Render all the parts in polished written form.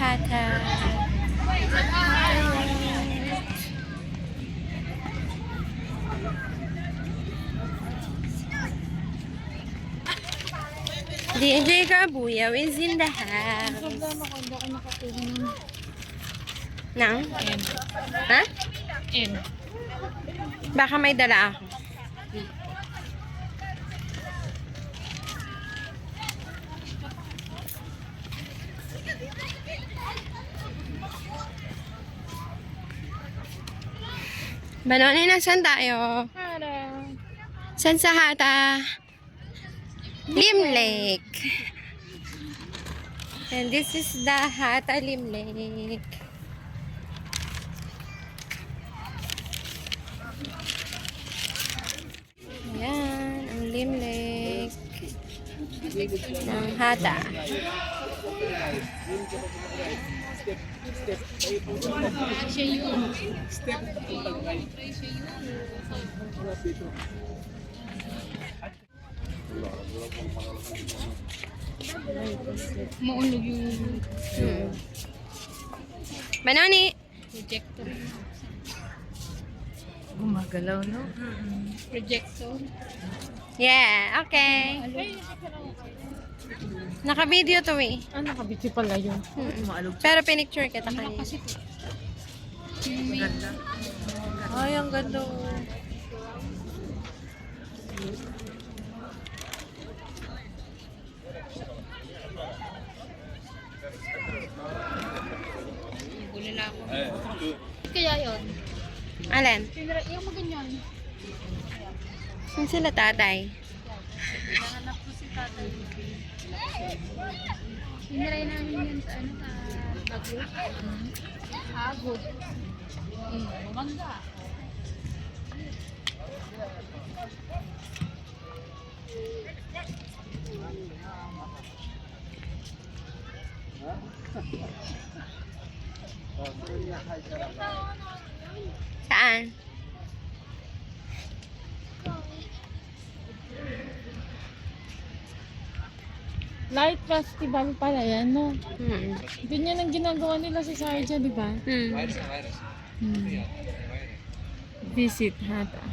Hata. DJ Garbuya is in the house. Problema ko, hindi ako nakakuha Nang? N. Ha? N. Baka may dala ako. Banoni, nasan tayo? Hello. San sa Hata? Lim Lake. And this is the Hata Lim Lake. Ayan, ang Lim Lake ng Hata. Siya yun. Maulog yung Banoni! projector. Gumagalaw, no? Projector. Yeah, okay. Naka-video to eh. Ah, nakabiti pala yun. Pero pinicture kita kanina. Kasi Ganda. Ay, ang ganda. bulala ako. Kaya yun. Alin? Yung maganyan. Saan sila tatay? Nanganak ko si tatay. Hiniray namin yun sa ano sa Baguio. Agod. Mamangga. Saan? Light Festival pala yan, no? Hmm. Ang ginagawa nila sa Sarja, di ba? Visit Hata.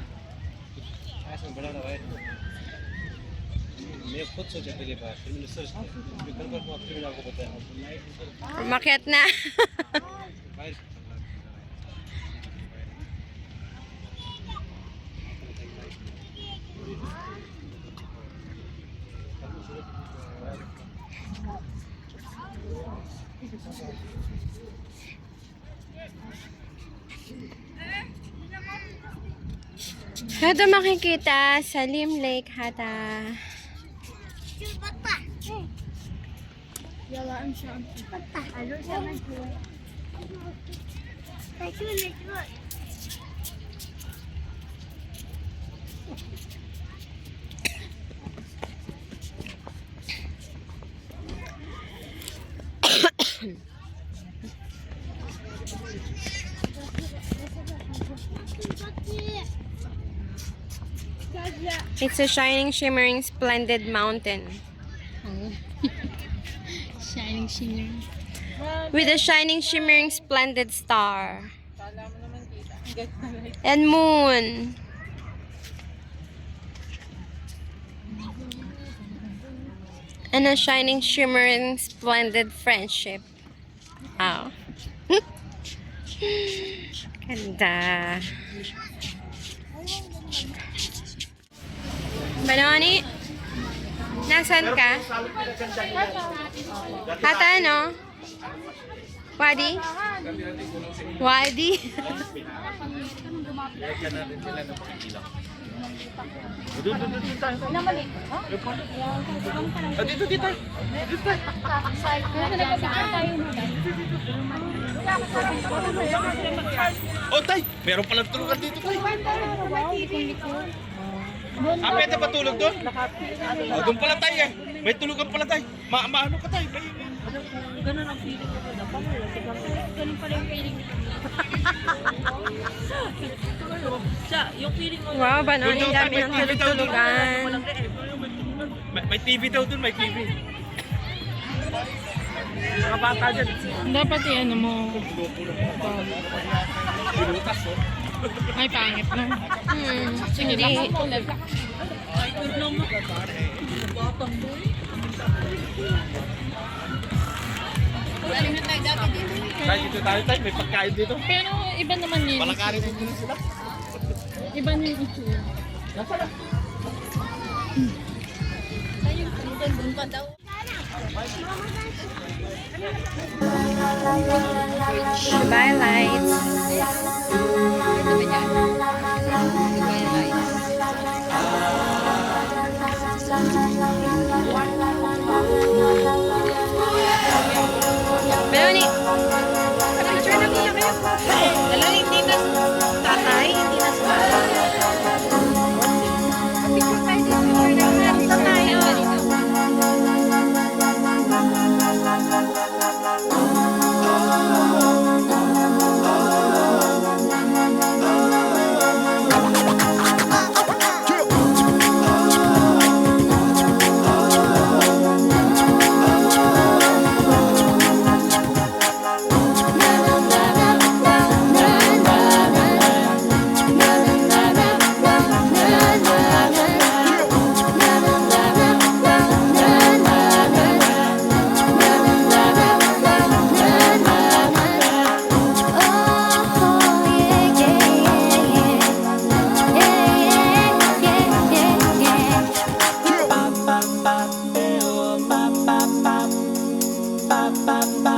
Umakyat na. Ito makikita sa Lim Lake, Hata. Yalaan siya. Ano siya nag-work? Nag-work. It's a shining, shimmering, splendid mountain. Shining shimmer. With a shining, shimmering, splendid star. And moon. And a shining, shimmering, splendid friendship. Wow. Ganda. Banoni? Nasaan ka? Hata ano? Wadi? Wadi? Dito, dito. Oh, tay! Meron palang tulugan dito, tay. Ah, pwede ba tulog doon? Oh, doon pala tayo eh. May tulugan pala tayo. Maano ka tayo? Ganun ang feeling ko. Ganun pala yung feeling ko. Yung feeling mo. Wow, Banoni, dami ng tulog-tulugan. May TV daw doon, may TV. Mga bata dyan. Dapat ano mo. Pinutas, oh. Ay, pangit na. Sige, Hindi. lakad mo ulit. Ay, good naman. Batang boy. Alam na tayo dati dito. Kahit dito tayo tayo, may pagkain dito. Pero iba naman yun. Palakarin mo na sila. Iba na yung itsura. Dubai lights. Melanie, picture na muna kayo. Alam, hindi na tatay, hindi na sa picture tayo dito. Picture na dito tayo. Ba ba ba